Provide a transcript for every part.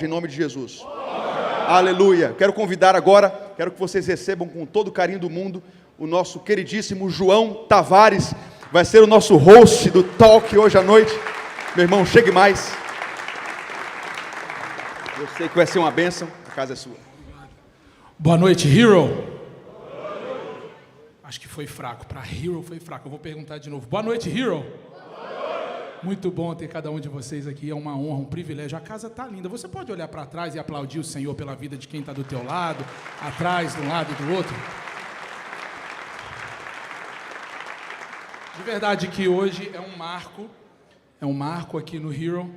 em nome de Jesus. Aleluia. Quero convidar agora, quero que vocês recebam com todo o carinho do mundo o nosso queridíssimo João Tavares. Vai ser o nosso host do talk hoje à noite. Meu irmão, chegue mais. Eu sei que vai ser uma bênção. A casa é sua. Boa noite, Hero. Acho que foi fraco. Para Hero foi fraco. Eu vou perguntar de novo. Boa noite, Hero. Muito bom ter cada um de vocês aqui. É uma honra, um privilégio. A casa está linda. Você pode olhar para trás e aplaudir o Senhor pela vida de quem está do teu lado, atrás, de um lado e do outro. De verdade que hoje é um marco aqui no Hero.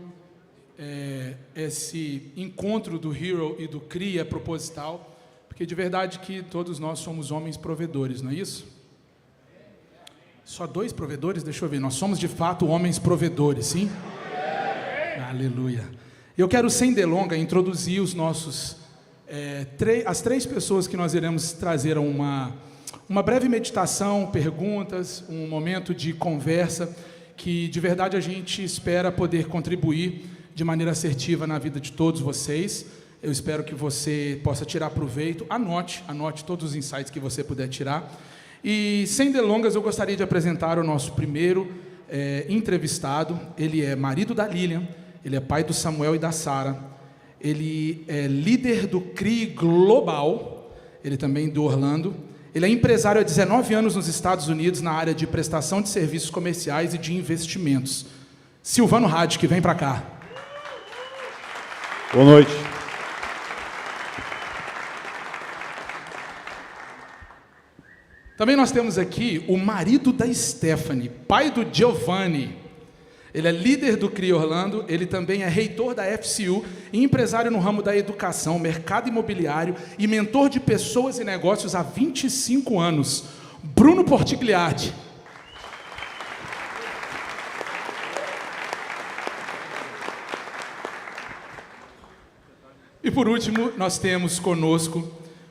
Esse encontro do Hero e do CRI é proposital, porque de verdade que todos nós somos homens provedores, não é isso? Só 2 provedores? Deixa eu ver. Nós somos de fato homens provedores, sim? Aleluia. Eu quero, sem delonga, introduzir os nossos as 3 pessoas que nós iremos trazer uma breve meditação, perguntas, um momento de conversa que de verdade a gente espera poder contribuir de maneira assertiva na vida de todos vocês. Eu espero que você possa tirar proveito. Anote todos os insights que você puder tirar. E, sem delongas, eu gostaria de apresentar o nosso primeiro entrevistado. Ele é marido da Lilian, ele é pai do Samuel e da Sara, ele é líder do CRI Global, ele também do Orlando, ele é empresário há 19 anos nos Estados Unidos na área de prestação de serviços comerciais e de investimentos. Silvano Radic, vem para cá. Boa noite. Também nós temos aqui o marido da Stephanie, pai do Giovanni. Ele é líder do CRI Orlando, ele também é reitor da FCU e empresário no ramo da educação, mercado imobiliário e mentor de pessoas e negócios há 25 anos. Bruno Portigliardi. E por último, nós temos conosco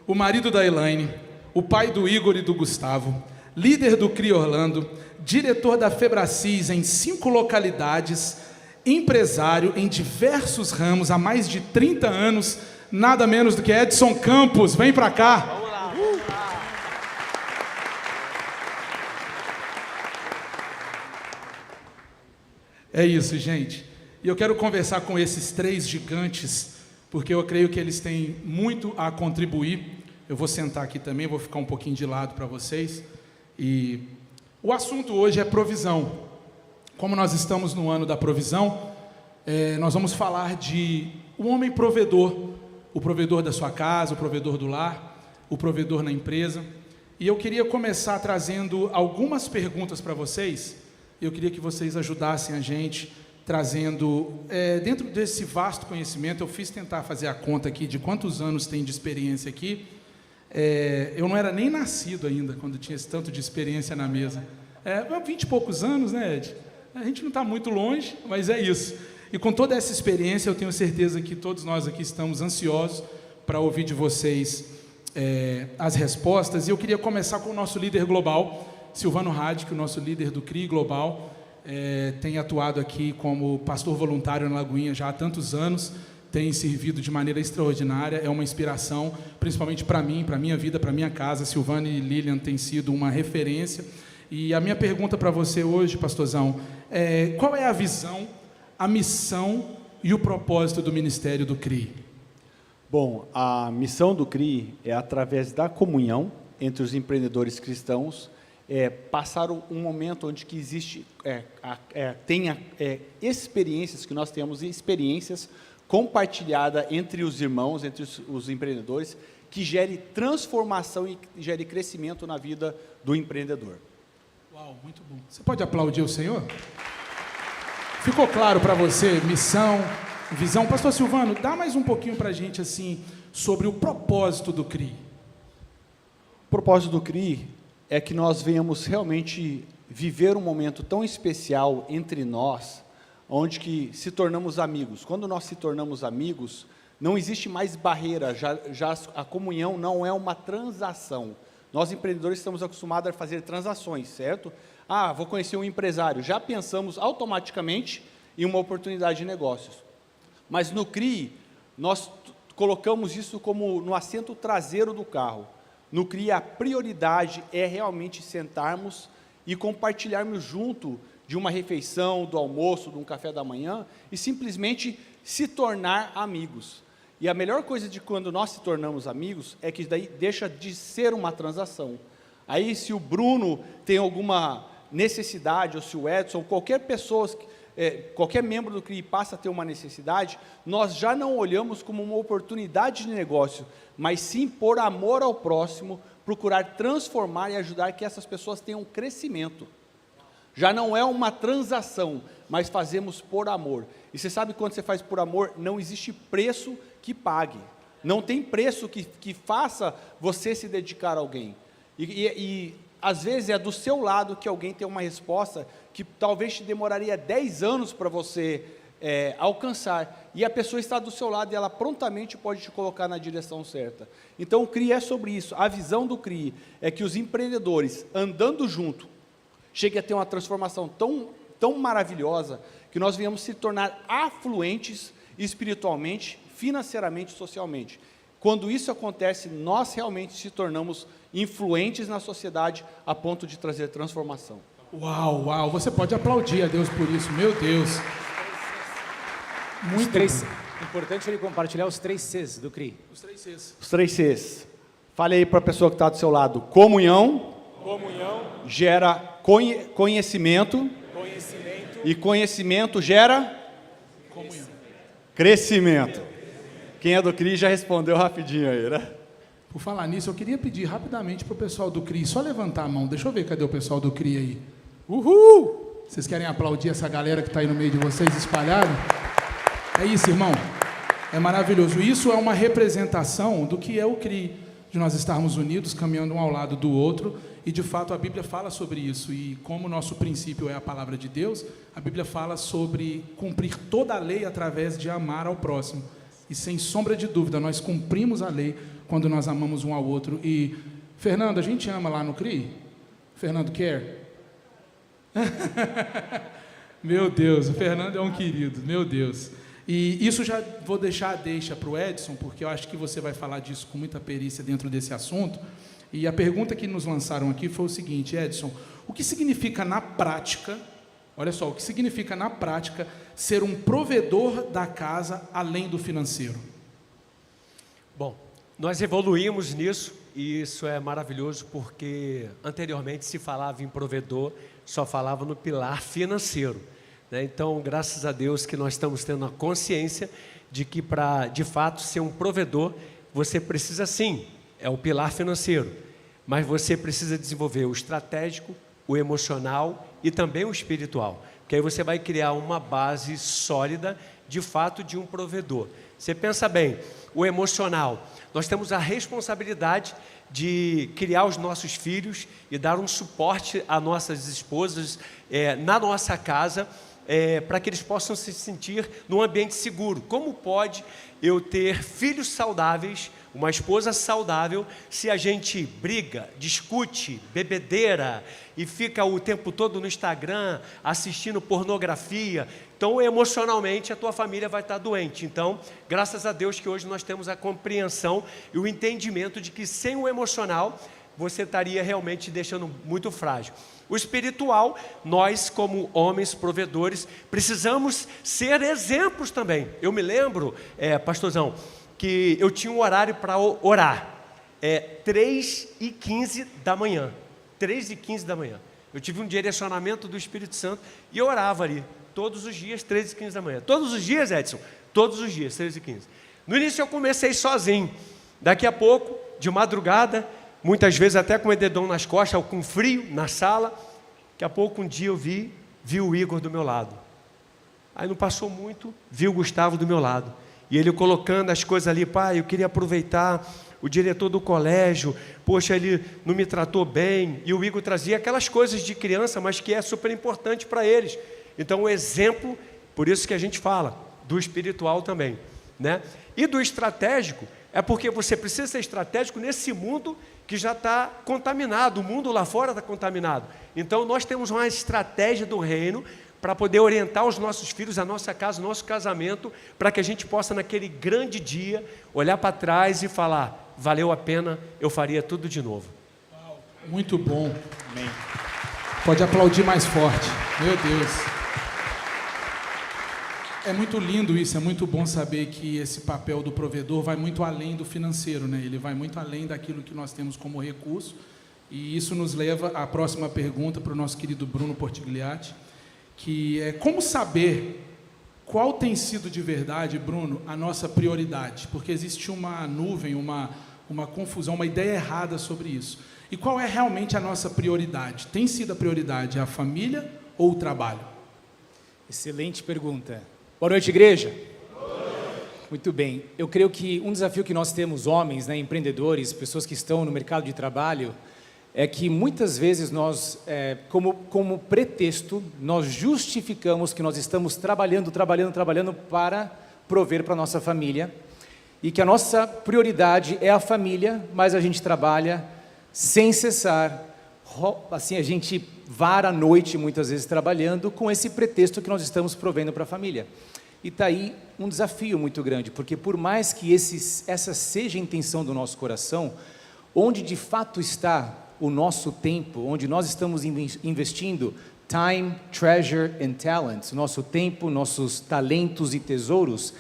o marido da Elaine, o pai do Igor e do Gustavo, líder do CRI Orlando, diretor da Febracis em 5 localidades, empresário em diversos ramos há mais de 30 anos, nada menos do que Edson Campos. Vem para cá. Vamos lá. É isso, gente. E eu quero conversar com esses 3 gigantes, porque eu creio que eles têm muito a contribuir. Eu vou sentar aqui também, vou ficar um pouquinho de lado para vocês. E o assunto hoje é provisão. Como nós estamos no ano da provisão, nós vamos falar de um homem provedor, o provedor da sua casa, o provedor do lar, o provedor na empresa. E eu queria começar trazendo algumas perguntas para vocês. Eu queria que vocês ajudassem a gente, trazendo, dentro desse vasto conhecimento, eu fiz tentar fazer a conta aqui de quantos anos tem de experiência aqui. Eu não era nem nascido ainda quando tinha esse tanto de experiência na mesa. 20 e poucos anos, né, Ed? A gente não está muito longe, mas é isso. E com toda essa experiência, eu tenho certeza que todos nós aqui estamos ansiosos para ouvir de vocês as respostas. E eu queria começar com o nosso líder global, Silvano Radic, o nosso líder do CRI Global. Tem atuado aqui como pastor voluntário na Lagoinha já há tantos anos, tem servido de maneira extraordinária, é uma inspiração, principalmente para mim, para a minha vida, para a minha casa. Silvano e Lilian têm sido uma referência. E a minha pergunta para você hoje, pastorzão, qual é a visão, a missão e o propósito do ministério do CRI? Bom, a missão do CRI é, através da comunhão entre os empreendedores cristãos, passar um momento onde que existe, tenha experiências, que nós temos experiências compartilhada entre os irmãos, entre os empreendedores, que gere transformação e gere crescimento na vida do empreendedor. Uau, muito bom. Você pode aplaudir o Senhor? Ficou claro para você, missão, visão? Pastor Silvano, dá mais um pouquinho para a gente, assim, sobre o propósito do CRI. O propósito do CRI é que nós venhamos realmente viver um momento tão especial entre nós, onde que se tornamos amigos. Quando nós se tornamos amigos, não existe mais barreira, já a comunhão não é uma transação. Nós, empreendedores, estamos acostumados a fazer transações, certo? Vou conhecer um empresário, já pensamos automaticamente em uma oportunidade de negócios. Mas no CRI, nós colocamos isso como no assento traseiro do carro. No CRI, a prioridade é realmente sentarmos e compartilharmos junto de uma refeição, do almoço, de um café da manhã, e simplesmente se tornar amigos. E a melhor coisa de quando nós se tornamos amigos é que daí deixa de ser uma transação. Aí, se o Bruno tem alguma necessidade, ou se o Edson, qualquer pessoa, qualquer membro do CRI passa a ter uma necessidade, nós já não olhamos como uma oportunidade de negócio, mas sim, por amor ao próximo, procurar transformar e ajudar que essas pessoas tenham crescimento. Já não é uma transação, mas fazemos por amor. E você sabe, quando você faz por amor, não existe preço que pague. Não tem preço que faça você se dedicar a alguém. E às vezes é do seu lado que alguém tem uma resposta que talvez te demoraria 10 anos para você alcançar. E a pessoa está do seu lado e ela prontamente pode te colocar na direção certa. Então o CRI é sobre isso. A visão do CRI é que os empreendedores, andando junto, cheguem a ter uma transformação tão maravilhosa, que nós venhamos se tornar afluentes espiritualmente, financeiramente e socialmente. Quando isso acontece, nós realmente se tornamos influentes na sociedade a ponto de trazer transformação. Uau, uau, você pode aplaudir a Deus por isso, meu Deus. Muito importante ele compartilhar os 3 Cs do CRI. Os 3 Cs. Os 3 Cs. Fale aí para a pessoa que está do seu lado. Comunhão gera conhecimento. E conhecimento gera Comunhão. Crescimento. Quem é do CRI já respondeu rapidinho aí, né? Por falar nisso, eu queria pedir rapidamente para o pessoal do CRI, só levantar a mão, deixa eu ver cadê o pessoal do CRI aí. Uhul! Vocês querem aplaudir essa galera que está aí no meio de vocês, espalhado? É isso, irmão. É maravilhoso. Isso é uma representação do que é o CRI, de nós estarmos unidos, caminhando um ao lado do outro, e de fato a Bíblia fala sobre isso, e como o nosso princípio é a palavra de Deus, a Bíblia fala sobre cumprir toda a lei através de amar ao próximo. E sem sombra de dúvida, nós cumprimos a lei quando nós amamos um ao outro. E, Fernando, a gente ama lá no CRI? Fernando quer? Meu Deus, o Fernando é um querido, meu Deus. E isso já vou deixar para o Edson, porque eu acho que você vai falar disso com muita perícia dentro desse assunto. E a pergunta que nos lançaram aqui foi o seguinte: Edson, o que significa na prática, olha só, o que significa na prática ser um provedor da casa além do financeiro? Bom, nós evoluímos nisso e isso é maravilhoso porque anteriormente se falava em provedor, só falava no pilar financeiro, né? Então, graças a Deus que nós estamos tendo a consciência de que para, de fato, ser um provedor, você precisa sim, é o pilar financeiro, mas você precisa desenvolver o estratégico, o emocional e também o espiritual, porque aí você vai criar uma base sólida, de fato, de um provedor. Você pensa bem, o emocional, nós temos a responsabilidade de criar os nossos filhos e dar um suporte às nossas esposas na nossa casa, para que eles possam se sentir num ambiente seguro. Como pode eu ter filhos saudáveis, uma esposa saudável, se a gente briga, discute, bebedeira e fica o tempo todo no Instagram assistindo pornografia? Então, emocionalmente, a tua família vai estar doente. Então, graças a Deus que hoje nós temos a compreensão e o entendimento de que sem o emocional, você estaria realmente deixando muito frágil. O espiritual, nós como homens provedores, precisamos ser exemplos também. Eu me lembro, pastorzão, que eu tinha um horário para orar, 3h15 da manhã, 3h15 da manhã. Eu tive um direcionamento do Espírito Santo e eu orava ali, todos os dias, 3h15 da manhã. Todos os dias, Edson? Todos os dias, 3h15. No início eu comecei sozinho, daqui a pouco, de madrugada, muitas vezes até com o edredom nas costas, ou com frio na sala. Daqui a pouco um dia eu vi o Igor do meu lado. Aí não passou muito, vi o Gustavo do meu lado. E ele colocando as coisas ali: pai, eu queria aproveitar, o diretor do colégio, poxa, ele não me tratou bem. E o Igor trazia aquelas coisas de criança, mas que é super importante para eles. Então o exemplo, por isso que a gente fala, do espiritual também, né? E do estratégico, é porque você precisa ser estratégico nesse mundo que já está contaminado, o mundo lá fora está contaminado. Então nós temos uma estratégia do reino para poder orientar os nossos filhos, a nossa casa, o nosso casamento, para que a gente possa, naquele grande dia, olhar para trás e falar: valeu a pena, eu faria tudo de novo. Muito bom. Amém. Pode aplaudir mais forte. Meu Deus. É muito lindo isso, é muito bom saber que esse papel do provedor vai muito além do financeiro, né? Ele vai muito além daquilo que nós temos como recurso. E isso nos leva à próxima pergunta para o nosso querido Bruno Portigliatti, que é: como saber qual tem sido de verdade, Bruno, a nossa prioridade? Porque existe uma nuvem, uma confusão, uma ideia errada sobre isso. E qual é realmente a nossa prioridade? Tem sido a prioridade a família ou o trabalho? Excelente pergunta. Boa noite, igreja. Boa noite. Muito bem. Eu creio que um desafio que nós temos, homens, né, empreendedores, pessoas que estão no mercado de trabalho, é que muitas vezes nós, como pretexto, nós justificamos que nós estamos trabalhando para prover para a nossa família, e que a nossa prioridade é a família, mas a gente trabalha sem cessar, assim, a gente vara a noite muitas vezes trabalhando com esse pretexto que nós estamos provendo para a família. E está aí um desafio muito grande, porque por mais que essa seja a intenção do nosso coração, onde de fato está o nosso tempo, onde nós estamos investindo time, treasure and talents, nosso tempo, nossos talentos e tesouros,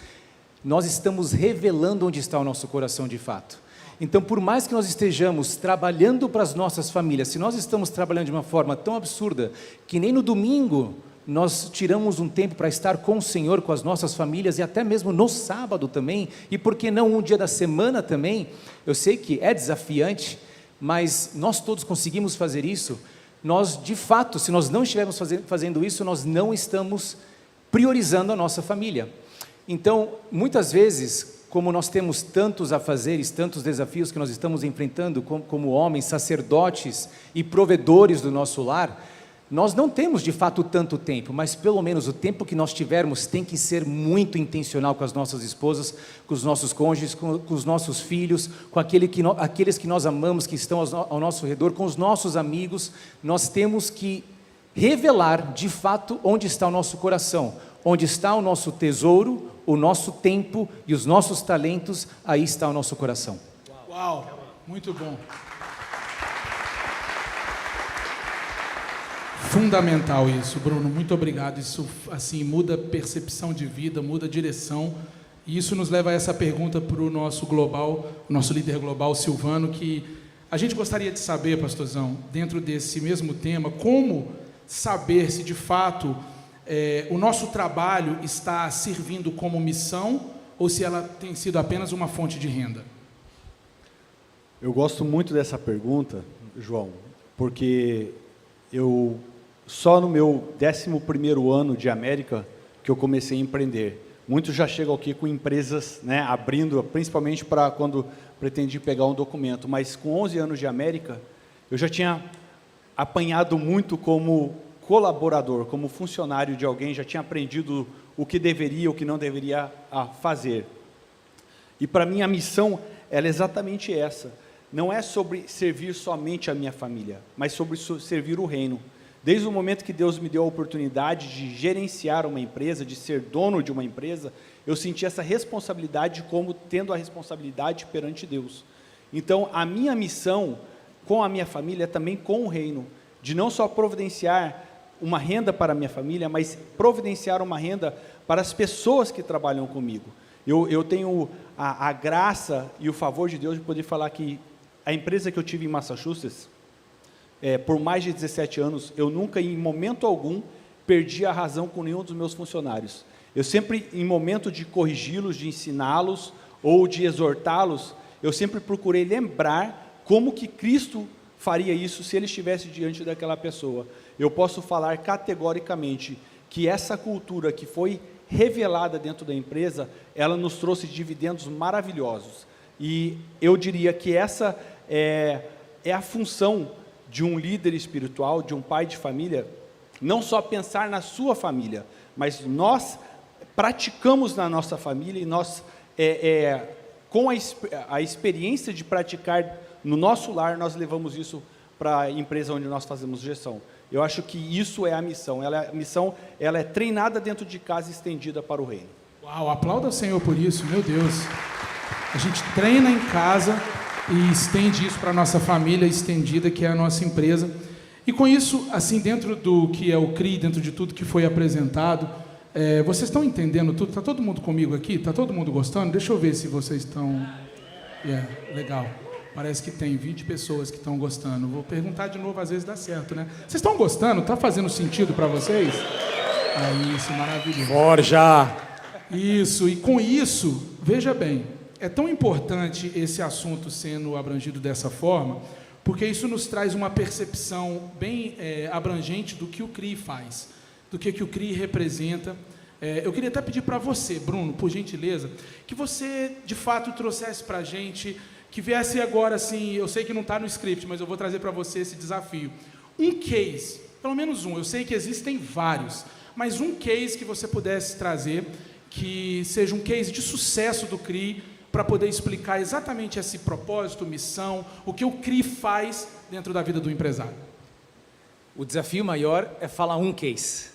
nós estamos revelando onde está o nosso coração de fato. Então, por mais que nós estejamos trabalhando para as nossas famílias, se nós estamos trabalhando de uma forma tão absurda que nem no domingo nós tiramos um tempo para estar com o Senhor, com as nossas famílias, e até mesmo no sábado também, e por que não um dia da semana também, eu sei que é desafiante, mas nós todos conseguimos fazer isso. Nós, de fato, se nós não estivermos fazendo isso, nós não estamos priorizando a nossa família. Então, muitas vezes, como nós temos tantos afazeres, tantos desafios que nós estamos enfrentando como homens, sacerdotes e provedores do nosso lar, nós não temos de fato tanto tempo, mas pelo menos o tempo que nós tivermos tem que ser muito intencional com as nossas esposas, com os nossos cônjuges, com os nossos filhos, com aqueles que nós amamos, que estão ao nosso redor, com os nossos amigos. Nós temos que revelar de fato onde está o nosso coração, onde está o nosso tesouro, o nosso tempo e os nossos talentos, aí está o nosso coração. Uau, muito bom. Fundamental isso, Bruno, muito obrigado. Isso assim muda a percepção de vida, muda a direção. E isso nos leva a essa pergunta para o nosso global, nosso líder global, Silvano, que a gente gostaria de saber, pastorzão, dentro desse mesmo tema, como saber se de fato o nosso trabalho está servindo como missão ou se ela tem sido apenas uma fonte de renda. Eu gosto muito dessa pergunta, João, porque eu só no meu 11º ano de América que eu comecei a empreender. Muitos já chegam aqui com empresas, né, abrindo, principalmente para quando pretendi pegar um documento, mas com 11 anos de América, eu já tinha apanhado muito como colaborador, como funcionário de alguém, já tinha aprendido o que deveria, o que não deveria fazer. E para mim a missão ela é exatamente essa. Não é sobre servir somente a minha família, mas sobre servir o reino. Desde o momento que Deus me deu a oportunidade de gerenciar uma empresa, de ser dono de uma empresa, eu senti essa responsabilidade como tendo a responsabilidade perante Deus. Então, a minha missão com a minha família é também com o reino, de não só providenciar uma renda para a minha família, mas providenciar uma renda para as pessoas que trabalham comigo. Eu tenho a graça e o favor de Deus de poder falar que a empresa que eu tive em Massachusetts, por mais de 17 anos, eu nunca, em momento algum, perdi a razão com nenhum dos meus funcionários. Eu sempre, em momento de corrigi-los, de ensiná-los ou de exortá-los, eu sempre procurei lembrar como que Cristo faria isso se ele estivesse diante daquela pessoa. Eu posso falar categoricamente que essa cultura que foi revelada dentro da empresa, ela nos trouxe dividendos maravilhosos. E eu diria que essa é a função de um líder espiritual, de um pai de família, não só pensar na sua família, mas nós praticamos na nossa família e nós, com a experiência de praticar no nosso lar, nós levamos isso para a empresa onde nós fazemos gestão. Eu acho que isso é a missão. A missão ela é treinada dentro de casa e estendida para o reino. Uau, aplauda o Senhor por isso, meu Deus. A gente treina em casa e estende isso para a nossa família estendida, que é a nossa empresa. E com isso, assim, dentro do que é o CRI, dentro de tudo que foi apresentado, vocês estão entendendo tudo? Está todo mundo comigo aqui? Está todo mundo gostando? Deixa eu ver se vocês estão... legal. Parece que tem 20 pessoas que estão gostando. Vou perguntar de novo, às vezes dá certo, né? Vocês estão gostando? Está fazendo sentido para vocês? Isso, maravilhoso. Borja! Isso, e com isso, veja bem, é tão importante esse assunto sendo abrangido dessa forma, porque isso nos traz uma percepção bem abrangente do que o CRI faz, do que o CRI representa. Eu queria até pedir para você, Bruno, por gentileza, que você, de fato, trouxesse para a gente, que viesse agora, assim, eu sei que não está no script, mas eu vou trazer para você esse desafio. Um case, pelo menos um, eu sei que existem vários, mas um case que você pudesse trazer, que seja um case de sucesso do CRI, para poder explicar exatamente esse propósito, missão, o que o CRI faz dentro da vida do empresário. O desafio maior é falar um case,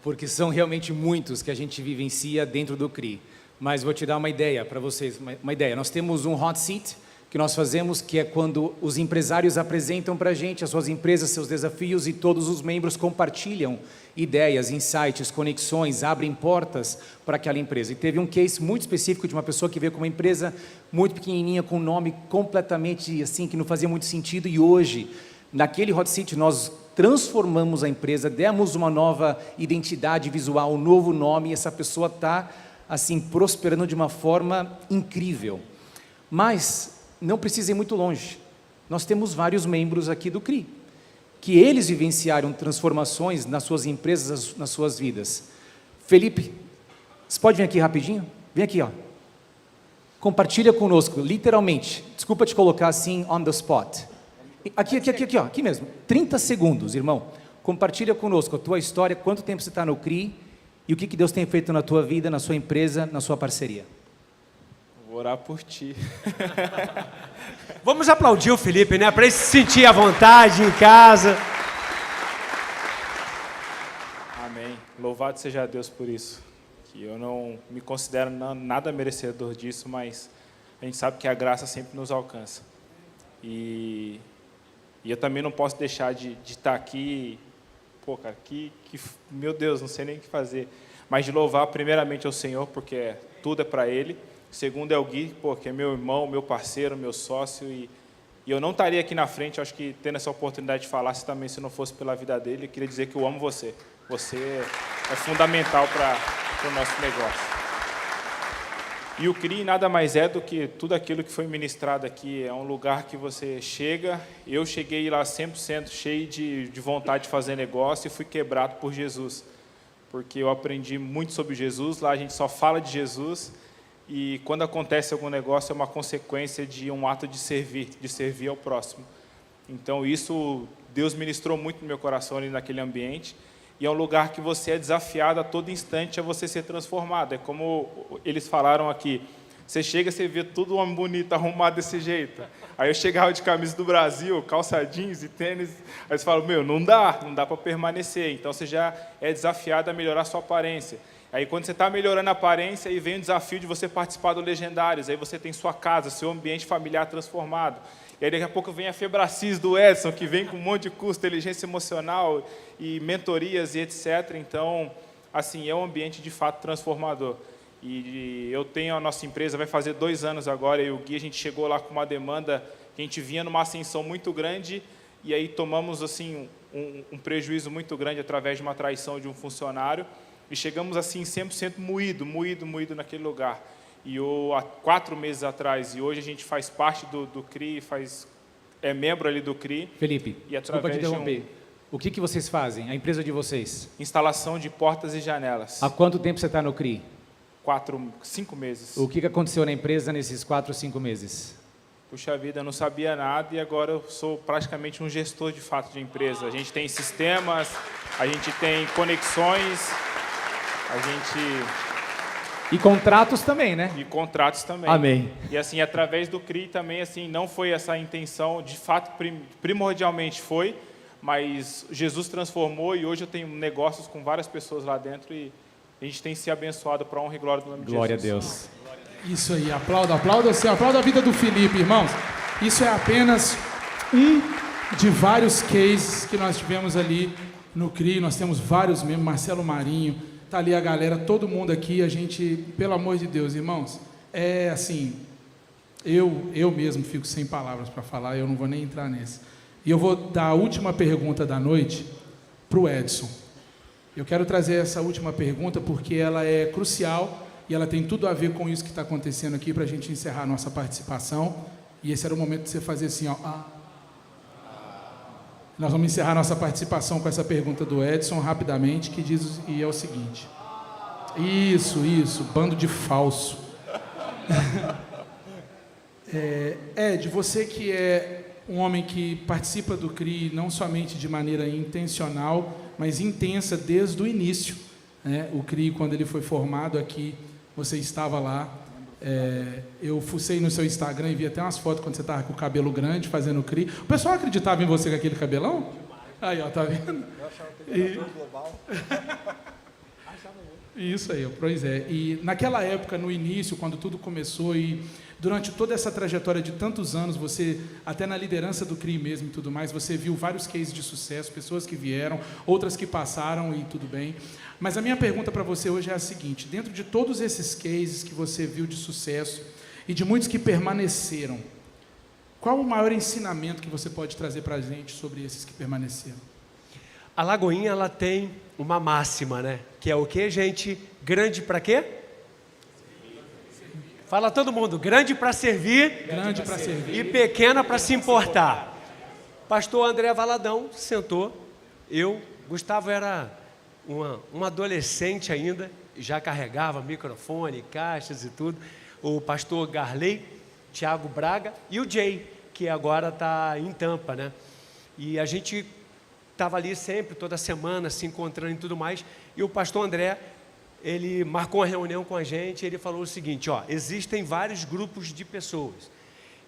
porque são realmente muitos que a gente vivencia dentro do CRI. Mas vou te dar uma ideia para vocês, uma ideia. Nós temos um hot seat que nós fazemos, que é quando os empresários apresentam para a gente as suas empresas, seus desafios, e todos os membros compartilham ideias, insights, conexões, abrem portas para aquela empresa. E teve um case muito específico de uma pessoa que veio com uma empresa muito pequenininha, com um nome completamente assim, que não fazia muito sentido, e hoje, naquele hot seat, nós transformamos a empresa, demos uma nova identidade visual, um novo nome, e essa pessoa está assim, prosperando de uma forma incrível. Mas não precisa ir muito longe. Nós temos vários membros aqui do CRI, que eles vivenciaram transformações nas suas empresas, nas suas vidas. Felipe, você pode vir aqui rapidinho? Vem aqui, ó. Compartilha conosco, literalmente. Desculpa te colocar assim, on the spot. Aqui mesmo. 30 segundos, irmão. Compartilha conosco a tua história, quanto tempo você está no CRI, e o que Deus tem feito na tua vida, na sua empresa, na sua parceria. Vou orar por ti. Vamos aplaudir o Felipe, né? Para ele se sentir à vontade em casa. Amém. Louvado seja Deus por isso. Que eu não me considero nada merecedor disso, mas a gente sabe que a graça sempre nos alcança. E eu também não posso deixar de estar aqui. Pô, cara, meu Deus, não sei nem o que fazer. Mas de louvar primeiramente ao Senhor, porque tudo é para Ele. Segundo é o Gui, pô, que é meu irmão, meu parceiro, meu sócio. E eu não estaria aqui na frente, acho que tendo essa oportunidade de falar, se não fosse pela vida dele. Eu queria dizer que eu amo você. Você é fundamental para o nosso negócio. E o CRI nada mais é do que tudo aquilo que foi ministrado aqui. É um lugar que você chega. Eu cheguei lá 100% cheio de vontade de fazer negócio e fui quebrado por Jesus. Porque eu aprendi muito sobre Jesus. Lá a gente só fala de Jesus. E quando acontece algum negócio é uma consequência de um ato de servir ao próximo. Então isso, Deus ministrou muito no meu coração ali naquele ambiente. E é um lugar que você é desafiado a todo instante a você ser transformado. É como eles falaram aqui, você chega, você vê tudo homem bonito, arrumado desse jeito. Aí eu chegava de camisa do Brasil, calça jeans e tênis, aí você fala, não dá para permanecer. Então você já é desafiado a melhorar a sua aparência. Aí quando você está melhorando a aparência, aí vem o desafio de você participar do Legendários. Aí você tem sua casa, seu ambiente familiar transformado. E aí daqui a pouco vem a Febracis do Edson, que vem com um monte de curso, inteligência emocional e mentorias e etc. Então, assim, é um ambiente de fato transformador. E eu tenho a nossa empresa, vai fazer 2 anos agora, eu e o Gui, a gente chegou lá com uma demanda que a gente vinha numa ascensão muito grande e aí tomamos assim um prejuízo muito grande através de uma traição de um funcionário e chegamos assim 100% moído naquele lugar. E há 4 meses atrás, e hoje a gente faz parte do CRI, é membro ali do CRI. Felipe, desculpa te interromper. O que vocês fazem, a empresa de vocês? Instalação de portas e janelas. Há quanto tempo você está no CRI? 5 meses. O que aconteceu na empresa nesses 4 ou 5 meses? Puxa vida, eu não sabia nada e agora eu sou praticamente um gestor de fato de empresa. A gente tem sistemas, a gente tem conexões, a gente E contratos também, né? E contratos também. Amém. E assim, através do CRI também, assim, não foi essa a intenção, de fato, primordialmente foi, mas Jesus transformou e hoje eu tenho negócios com várias pessoas lá dentro e a gente tem se abençoado para a honra e glória do nome de Jesus. Glória a Deus. Isso aí, aplauda o céu, aplauda a vida do Felipe, irmãos. Isso é apenas um de vários cases que nós tivemos ali no CRI. Nós temos vários mesmo, Marcelo Marinho, tá ali a galera, todo mundo aqui, a gente, pelo amor de Deus, irmãos, é assim, eu mesmo fico sem palavras para falar, eu não vou nem entrar nesse. E eu vou dar a última pergunta da noite para o Edson. Eu quero trazer essa última pergunta porque ela é crucial e ela tem tudo a ver com isso que está acontecendo aqui para a gente encerrar a nossa participação. E esse era o momento de você fazer assim, ó. Nós vamos encerrar nossa participação com essa pergunta do Edson rapidamente, que diz e é o seguinte. Isso, bando de falso. Ed, você que é um homem que participa do CRI não somente de maneira intencional, mas intensa desde o início, né? O CRI, quando ele foi formado aqui, você estava lá. Eu fucei no seu Instagram e vi até umas fotos quando você estava com o cabelo grande, fazendo o CRI. O pessoal acreditava em você com aquele cabelão? Aí, ó, tá vendo? Eu achava que era global. Isso aí, pois é. E naquela época, no início, quando tudo começou e durante toda essa trajetória de tantos anos, você, até na liderança do CRI mesmo e tudo mais, você viu vários cases de sucesso, pessoas que vieram, outras que passaram e tudo bem. Mas a minha pergunta para você hoje é a seguinte: dentro de todos esses cases que você viu de sucesso e de muitos que permaneceram, qual o maior ensinamento que você pode trazer para a gente sobre esses que permaneceram? A Lagoinha, ela tem uma máxima, né? Que é o quê, gente? Grande para quê? Fala todo mundo, grande para servir, Grande para servir e pequena para se importar. Pastor André Valadão sentou, Gustavo era um adolescente ainda, já carregava microfone, caixas e tudo. O pastor Garley, Tiago Braga e o Jay, que agora está em Tampa, né? E a gente estava ali sempre, toda semana, se encontrando e tudo mais. E o pastor André, ele marcou uma reunião com a gente e ele falou o seguinte, ó, existem vários grupos de pessoas.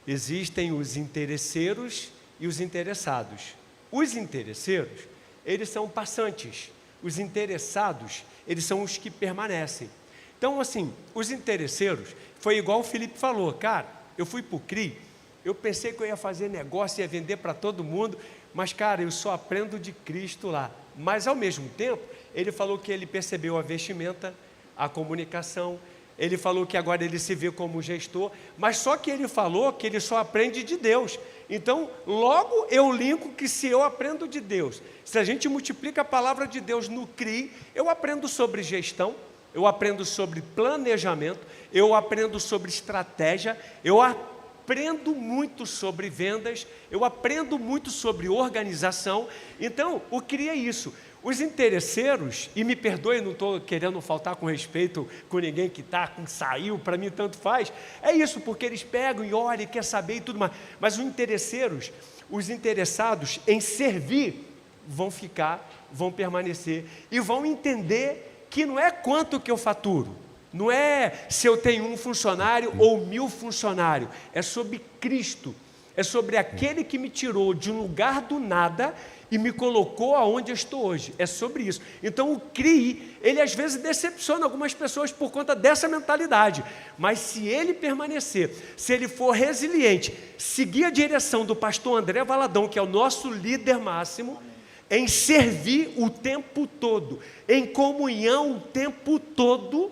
Existem os interesseiros e os interessados. Os interesseiros, eles são passantes. Os interessados, eles são os que permanecem. Então, assim, os interesseiros, foi igual o Felipe falou, cara, eu fui para o CRI, eu pensei que eu ia fazer negócio, ia vender para todo mundo, mas, cara, eu só aprendo de Cristo lá. Mas, ao mesmo tempo, ele falou que ele percebeu a vestimenta, a comunicação, ele falou que agora ele se vê como gestor, mas só que ele falou que ele só aprende de Deus. Então, logo eu linko que se eu aprendo de Deus, se a gente multiplica a palavra de Deus no CRI, eu aprendo sobre gestão, eu aprendo sobre planejamento, eu aprendo sobre estratégia, eu aprendo muito sobre vendas, eu aprendo muito sobre organização. Então, o CRI é isso. Os interesseiros, e me perdoe, não estou querendo faltar com respeito com ninguém que saiu, para mim tanto faz, é isso, porque eles pegam e olham, quer saber e tudo mais. Mas os interesseiros, os interessados em servir, vão ficar, vão permanecer e vão entender que não é quanto que eu faturo, não é se eu tenho um funcionário ou 1000 funcionários, é sobre Cristo, é sobre aquele que me tirou de um lugar do nada e me colocou aonde eu estou hoje, é sobre isso. Então o CRI, ele às vezes decepciona algumas pessoas por conta dessa mentalidade, mas se ele permanecer, se ele for resiliente, seguir a direção do pastor André Valadão, que é o nosso líder máximo, em servir o tempo todo, em comunhão o tempo todo,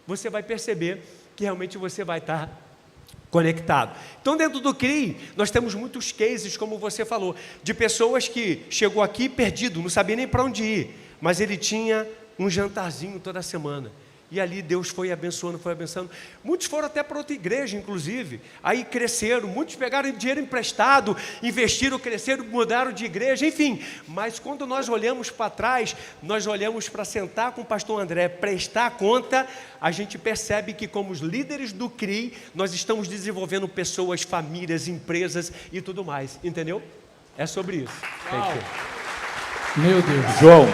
você vai perceber que realmente você vai estar conectado. Então, dentro do CRI, nós temos muitos cases, como você falou, de pessoas que chegou aqui perdido, não sabia nem para onde ir, mas ele tinha um jantarzinho toda semana. E ali Deus foi abençoando, foi abençoando. Muitos foram até para outra igreja, inclusive. Aí cresceram, muitos pegaram dinheiro emprestado, investiram, cresceram, mudaram de igreja, enfim. Mas quando nós olhamos para trás, nós olhamos para sentar com o pastor André, prestar conta, a gente percebe que como os líderes do CRI, nós estamos desenvolvendo pessoas, famílias, empresas e tudo mais. Entendeu? É sobre isso. Meu Deus. João,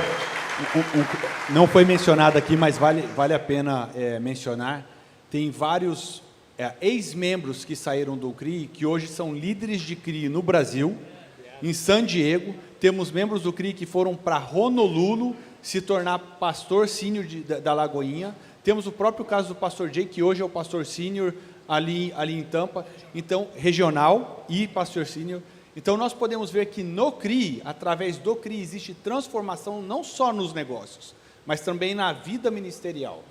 Não foi mencionado aqui, mas vale a pena mencionar. Tem vários ex-membros que saíram do CRI, que hoje são líderes de CRI no Brasil, em San Diego. Temos membros do CRI que foram para Honolulu se tornar pastor sênior da Lagoinha. Temos o próprio caso do pastor Jay, que hoje é o pastor sênior ali em Tampa, então regional e pastor sênior. Então nós podemos ver que no CRI, através do CRI, existe transformação não só nos negócios, mas também na vida ministerial.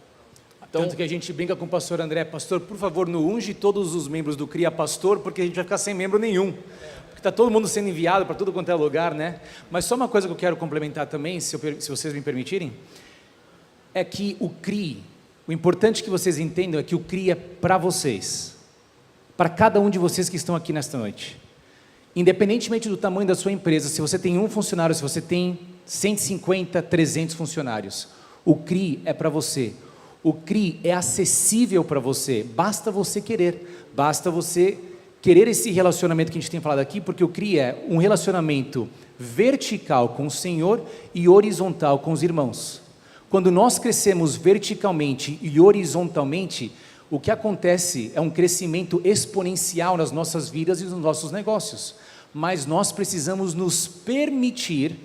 Tanto que a gente brinca com o pastor André, pastor, por favor, não unge todos os membros do CRI a pastor, porque a gente vai ficar sem membro nenhum. Porque está todo mundo sendo enviado para tudo quanto é lugar, né? Mas só uma coisa que eu quero complementar também, se vocês me permitirem, é que o CRI, o importante que vocês entendam é que o CRI é para vocês, para cada um de vocês que estão aqui nesta noite. Independentemente do tamanho da sua empresa, se você tem um funcionário, se você tem 150, 300 funcionários, o CRI é para você. O CRI é acessível para você, basta você querer, basta você querer esse relacionamento que a gente tem falado aqui, porque o CRI é um relacionamento vertical com o Senhor e horizontal com os irmãos. Quando nós crescemos verticalmente e horizontalmente, o que acontece é um crescimento exponencial nas nossas vidas e nos nossos negócios. Mas nós precisamos nos permitir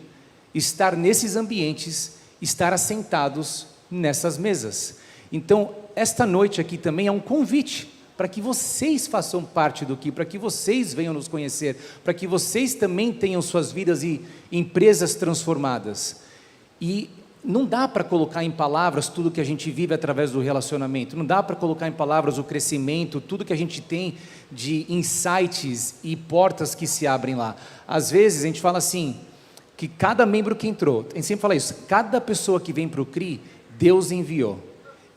estar nesses ambientes, estar assentados nessas mesas. Então, esta noite aqui também é um convite para que vocês façam parte do CRI, para que vocês venham nos conhecer, para que vocês também tenham suas vidas e empresas transformadas. E não dá para colocar em palavras tudo que a gente vive através do relacionamento, não dá para colocar em palavras o crescimento, tudo que a gente tem de insights e portas que se abrem lá. Às vezes a gente fala assim, que cada membro que entrou, a gente sempre fala isso, cada pessoa que vem para o CRI, Deus enviou.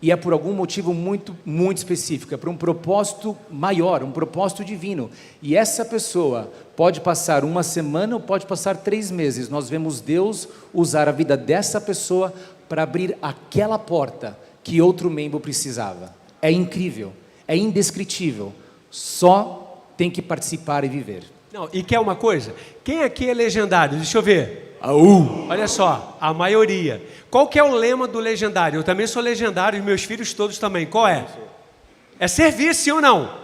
E é por algum motivo muito, muito específico, é por um propósito maior, um propósito divino. E essa pessoa pode passar uma semana ou pode passar 3 meses. Nós vemos Deus usar a vida dessa pessoa para abrir aquela porta que outro membro precisava. É incrível, é indescritível. Só tem que participar e viver. Não, e quer uma coisa? Quem aqui é legendário? Deixa eu ver. Olha só, a maioria. Qual que é o lema do legendário? Eu também sou legendário, os meus filhos todos também. Qual é? É servir, sim ou não?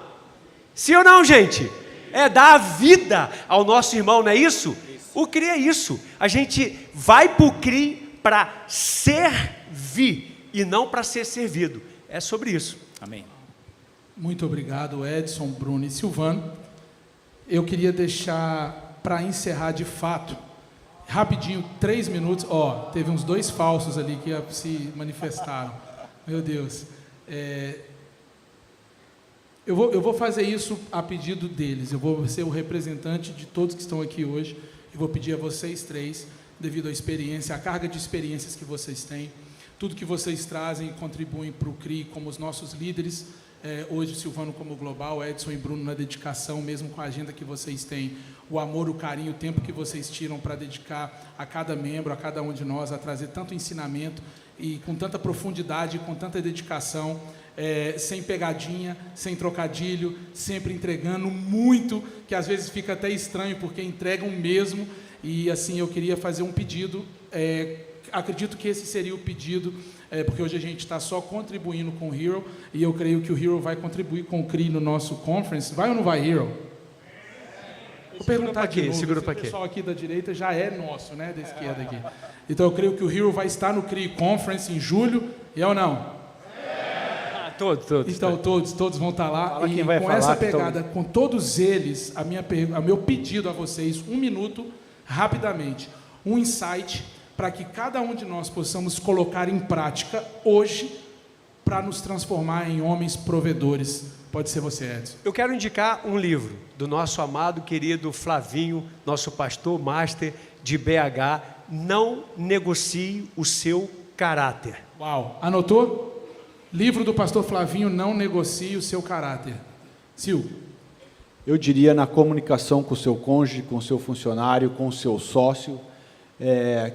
Sim ou não, gente? É dar a vida ao nosso irmão, não é isso? O CRI é isso. A gente vai para o CRI para servir e não para ser servido. É sobre isso. Amém. Muito obrigado, Edson, Bruno e Silvano. Eu queria deixar, para encerrar de fato, rapidinho, 3 minutos. Teve uns 2 falsos ali que se manifestaram. Meu Deus. Eu vou fazer isso a pedido deles. Eu vou ser o representante de todos que estão aqui hoje. E vou pedir a vocês 3, devido à experiência, à carga de experiências que vocês têm, tudo que vocês trazem e contribuem para o CRI como os nossos líderes. Hoje, Silvano como global, Edson e Bruno na dedicação, mesmo com a agenda que vocês têm, o amor, o carinho, o tempo que vocês tiram para dedicar a cada membro, a cada um de nós, a trazer tanto ensinamento e com tanta profundidade, com tanta dedicação, sem pegadinha, sem trocadilho, sempre entregando muito, que às vezes fica até estranho, porque entregam mesmo. E assim, eu queria fazer um pedido, acredito que esse seria o pedido, porque hoje a gente está só contribuindo com o Hero, e eu creio que o Hero vai contribuir com o CRI no nosso conference. Vai ou não vai, Hero? Vou perguntar de novo. Segura para quê? O pessoal aqui da direita já é nosso, né? Da esquerda aqui. Então eu creio que o Hero vai estar no CRI Conference em julho, e ou não? Todos. Então todos vão estar lá. Fala E quem vai com falar, essa que pegada, com todos eles, o meu pedido a vocês, 1 minuto, rapidamente, um insight para que cada um de nós possamos colocar em prática hoje para nos transformar em homens provedores. Pode ser você, Edson. Eu quero indicar um livro do nosso amado, querido Flavinho, nosso pastor master de BH, Não Negocie o Seu Caráter. Uau! Anotou? Livro do pastor Flavinho, Não Negocie o Seu Caráter. Sil. Eu diria na comunicação com o seu cônjuge, com o seu funcionário, com o seu sócio,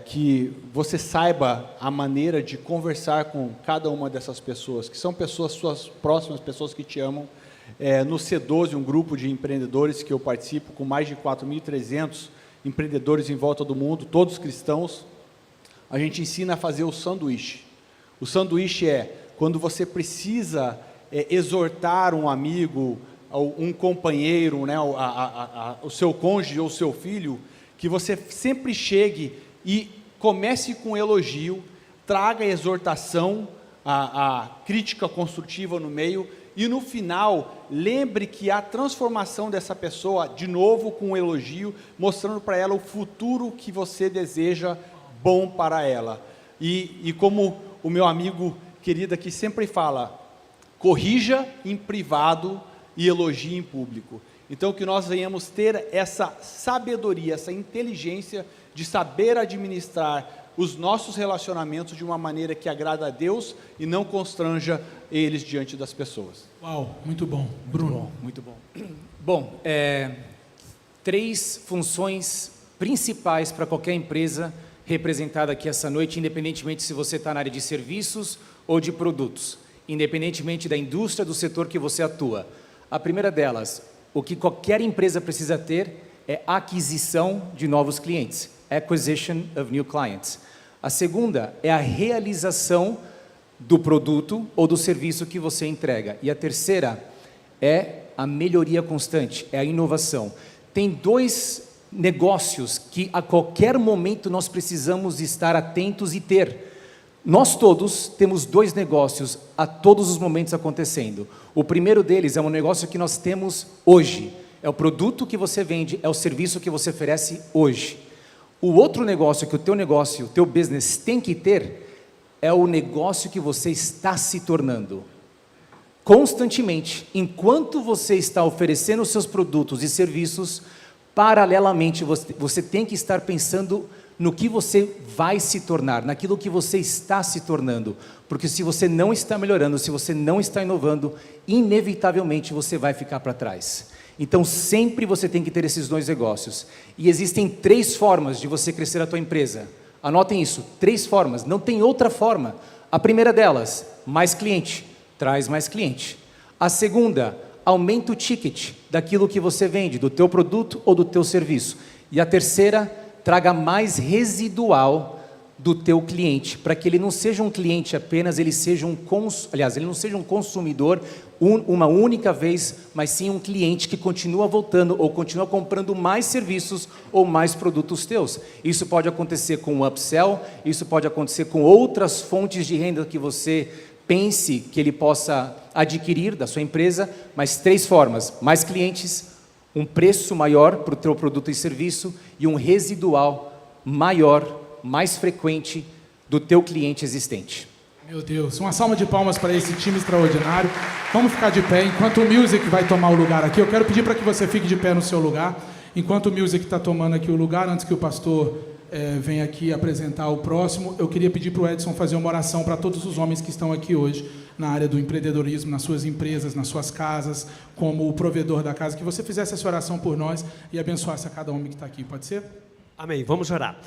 que você saiba a maneira de conversar com cada uma dessas pessoas, que são pessoas suas próximas, pessoas que te amam. No C12, um grupo de empreendedores que eu participo, com mais de 4.300 empreendedores em volta do mundo, todos cristãos, a gente ensina a fazer o sanduíche. O sanduíche é quando você precisa exortar um amigo, um companheiro, né, o seu cônjuge ou o seu filho, que você sempre chegue e comece com elogio, traga a exortação, a crítica construtiva no meio, e no final, lembre que a transformação dessa pessoa, de novo com um elogio, mostrando para ela o futuro que você deseja bom para ela. E como o meu amigo querido aqui sempre fala, corrija em privado e elogie em público. Então, que nós venhamos ter essa sabedoria, essa inteligência de saber administrar os nossos relacionamentos de uma maneira que agrada a Deus e não constranja eles diante das pessoas. Uau, muito bom. Bruno. Muito bom. Bom, 3 funções principais para qualquer empresa representada aqui essa noite, independentemente se você está na área de serviços ou de produtos, independentemente da indústria, do setor que você atua. A primeira delas, o que qualquer empresa precisa ter é aquisição de novos clientes, acquisition of new clients. A segunda é a realização do produto ou do serviço que você entrega. E a terceira é a melhoria constante, é a inovação. Tem 2 negócios que a qualquer momento nós precisamos estar atentos e ter. Nós todos temos 2 negócios a todos os momentos acontecendo. O primeiro deles é um negócio que nós temos hoje. É o produto que você vende, é o serviço que você oferece hoje. O outro negócio que o teu business tem que ter, é o negócio que você está se tornando. Constantemente, enquanto você está oferecendo os seus produtos e serviços, paralelamente você tem que estar pensando no que você vai se tornar, naquilo que você está se tornando. Porque se você não está melhorando, se você não está inovando, inevitavelmente você vai ficar para trás. Então sempre você tem que ter esses 2 negócios. E existem 3 formas de você crescer a tua empresa. Anotem isso, 3 formas, não tem outra forma. A primeira delas, mais cliente, traz mais cliente. A segunda, aumenta o ticket daquilo que você vende, do teu produto ou do teu serviço. E a terceira, traga mais residual do teu cliente, para que ele não seja um cliente apenas, ele seja ele não seja um consumidor uma única vez, mas sim um cliente que continua voltando ou continua comprando mais serviços ou mais produtos teus. Isso pode acontecer com um upsell, isso pode acontecer com outras fontes de renda que você pense que ele possa adquirir da sua empresa, mas 3 formas: mais clientes, um preço maior para o teu produto e serviço e um residual maior, mais frequente do teu cliente existente. Meu Deus, uma salva de palmas para esse time extraordinário. Vamos ficar de pé enquanto o Music vai tomar o lugar aqui. Eu quero pedir para que você fique de pé no seu lugar, enquanto o Music está tomando aqui o lugar, antes que o pastor venha aqui apresentar o próximo. Eu queria pedir para o Edson fazer uma oração para todos os homens que estão aqui hoje, na área do empreendedorismo, nas suas empresas, nas suas casas, como o provedor da casa, que você fizesse essa oração por nós e abençoasse a cada homem que está aqui. Pode ser? Amém. Vamos orar.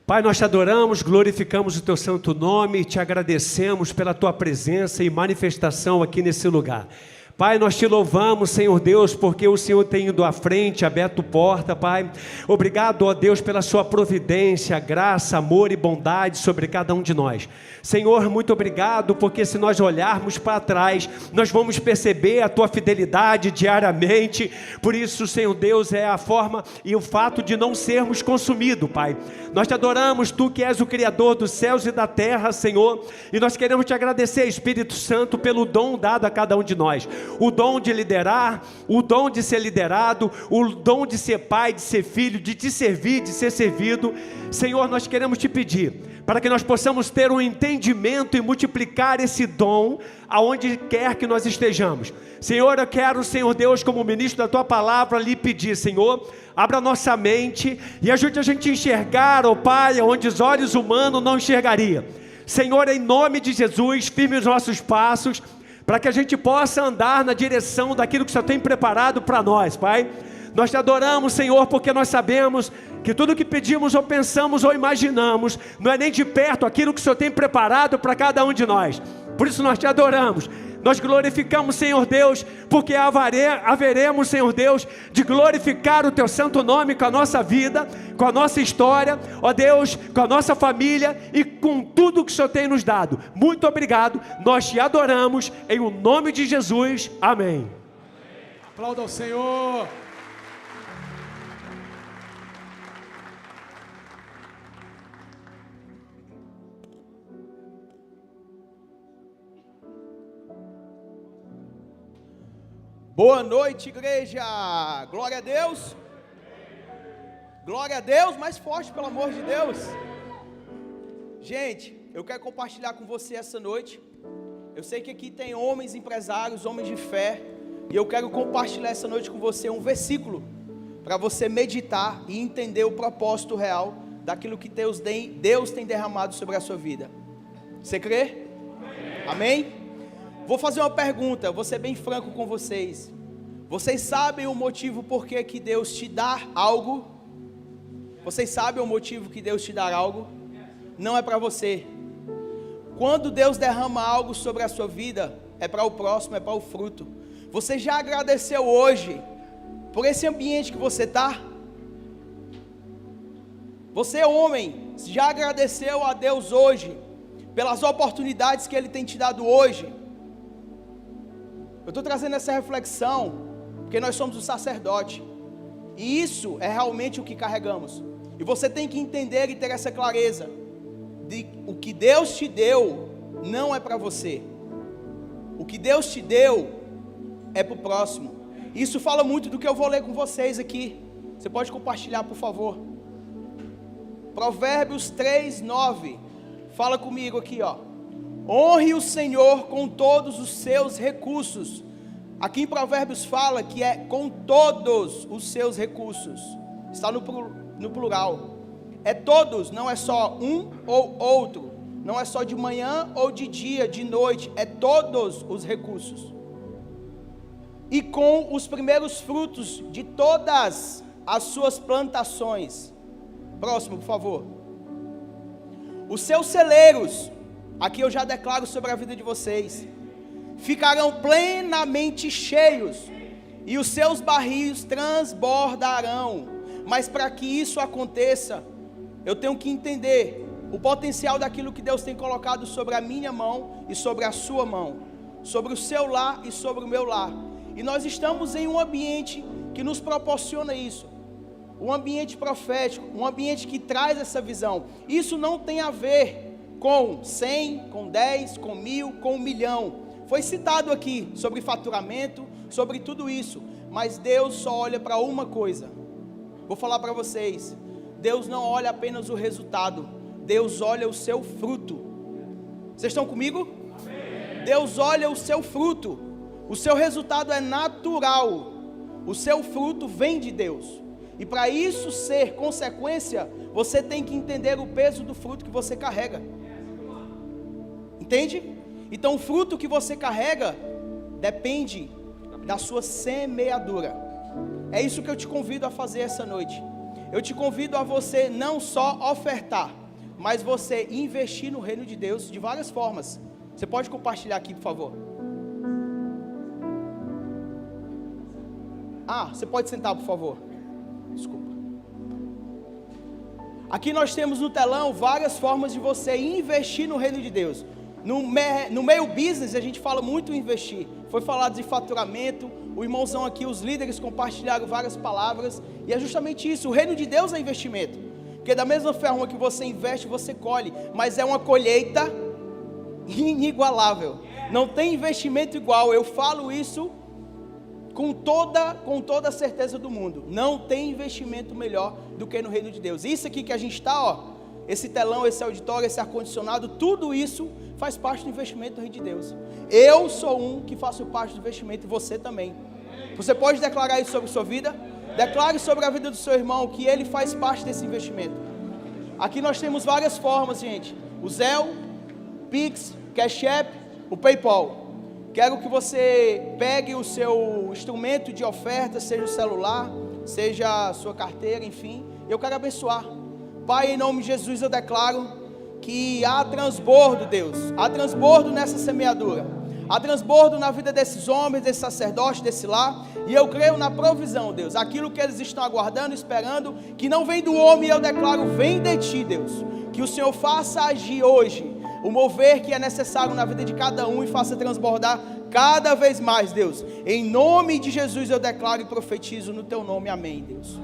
Pai, nós te adoramos, glorificamos o teu santo nome e te agradecemos pela tua presença e manifestação aqui nesse lugar. Pai, nós te louvamos, Senhor Deus, porque o Senhor tem ido à frente, aberto porta, Pai. Obrigado, ó Deus, pela sua providência, graça, amor e bondade sobre cada um de nós. Senhor, muito obrigado, porque se nós olharmos para trás, nós vamos perceber a tua fidelidade diariamente. Por isso, Senhor Deus, é a forma e o fato de não sermos consumidos, Pai. Nós te adoramos, tu que és o Criador dos céus e da terra, Senhor, e nós queremos te agradecer, Espírito Santo, pelo dom dado a cada um de nós. O dom de liderar, o dom de ser liderado, o dom de ser pai, de ser filho, de te servir, de ser servido. Senhor, nós queremos te pedir para que nós possamos ter um entendimento e multiplicar esse dom aonde quer que nós estejamos. Senhor, eu quero, Senhor Deus, como ministro da tua palavra, lhe pedir, Senhor, abra nossa mente e ajude a gente a enxergar, ó Pai, onde os olhos humanos não enxergariam. Senhor, em nome de Jesus, firme os nossos passos, para que a gente possa andar na direção daquilo que o Senhor tem preparado para nós, Pai. Nós te adoramos, Senhor, porque nós sabemos que tudo que pedimos ou pensamos ou imaginamos, não é nem de perto aquilo que o Senhor tem preparado para cada um de nós. Por isso nós te adoramos, Nós glorificamos, Senhor Deus, porque haveremos, Senhor Deus, de glorificar o Teu santo nome com a nossa vida, com a nossa história, ó Deus, com a nossa família e com tudo que o Senhor tem nos dado. Muito obrigado, nós Te adoramos, em o nome de Jesus, amém. Aplauda ao Senhor. Boa noite, igreja. Glória a Deus. Glória a Deus, mais forte, pelo amor de Deus. Gente, eu quero compartilhar com você essa noite. Eu sei que aqui tem homens empresários, homens de fé, e eu quero compartilhar essa noite com você um versículo para você meditar e entender o propósito real daquilo que Deus tem derramado sobre a sua vida. Você crê? Amém? Vou fazer uma pergunta, vou ser bem franco com vocês. Vocês sabem o motivo por que Deus te dá algo? Vocês sabem o motivo que Deus te dá algo? Não é para você. Quando Deus derrama algo sobre a sua vida, é para o próximo, é para o fruto. Você já agradeceu hoje por esse ambiente que você está? Você, homem, já agradeceu a Deus hoje pelas oportunidades que Ele tem te dado hoje? Eu estou trazendo essa reflexão porque nós somos o sacerdote, e isso é realmente o que carregamos, e você tem que entender e ter essa clareza, de o que Deus te deu, não é para você, o que Deus te deu, é para o próximo. Isso fala muito do que eu vou ler com vocês aqui, você pode compartilhar por favor, Provérbios 3:9, fala comigo aqui ó, honre o Senhor com todos os seus recursos. Aqui em Provérbios fala que é com todos os seus recursos, está no plural, é todos, não é só um ou outro, não é só de manhã ou de dia, de noite, é todos os recursos, e com os primeiros frutos de todas as suas plantações. Próximo, por favor. Os seus celeiros, aqui eu já declaro sobre a vida de vocês, ficarão plenamente cheios, e os seus barris transbordarão. Mas para que isso aconteça, eu tenho que entender o potencial daquilo que Deus tem colocado sobre a minha mão e sobre a sua mão, sobre o seu lar e sobre o meu lar. E nós estamos em um ambiente que nos proporciona isso, um ambiente profético, um ambiente que traz essa visão. Isso não tem a ver com 100, com 10, com 1000, com 1 milhão. Foi citado aqui sobre faturamento, sobre tudo isso, mas Deus só olha para uma coisa. Vou falar para vocês, Deus não olha apenas o resultado, Deus olha o seu fruto. Vocês estão comigo? Amém. Deus olha o seu fruto, o seu resultado é natural, o seu fruto vem de Deus, e para isso ser consequência, você tem que entender o peso do fruto que você carrega, entende? Então o fruto que você carrega depende da sua semeadura. É isso que eu te convido a fazer essa noite. Eu te convido a você não só ofertar, mas você investir no reino de Deus de várias formas. Você pode compartilhar aqui, por favor? Você pode sentar, por favor. Desculpa. Aqui nós temos no telão várias formas de você investir no reino de Deus. No meio business a gente fala muito em investir. Foi falado de faturamento, o irmãozão aqui, os líderes compartilharam várias palavras, e é justamente isso, o reino de Deus é investimento, porque da mesma forma que você investe, você colhe, mas é uma colheita inigualável, não tem investimento igual, eu falo isso com toda a certeza do mundo, não tem investimento melhor do que no reino de Deus. Isso aqui que a gente está, ó, esse telão, esse auditório, esse ar-condicionado, tudo isso faz parte do investimento do reino de Deus. Eu sou um que faço parte do investimento, e você também. Você pode declarar isso sobre a sua vida? Declare sobre a vida do seu irmão, que ele faz parte desse investimento. Aqui nós temos várias formas, gente. O Zelle, Pix, Cash App, o PayPal. Quero que você pegue o seu instrumento de oferta, seja o celular, seja a sua carteira, enfim. Eu quero abençoar. Pai, em nome de Jesus, eu declaro que há transbordo, Deus. Há transbordo nessa semeadura. Há transbordo na vida desses homens, desse sacerdote, desse lar. E eu creio na provisão, Deus. Aquilo que eles estão aguardando, esperando, que não vem do homem, eu declaro, vem de Ti, Deus. Que o Senhor faça agir hoje o mover que é necessário na vida de cada um e faça transbordar cada vez mais, Deus. Em nome de Jesus eu declaro e profetizo no Teu nome. Amém, Deus.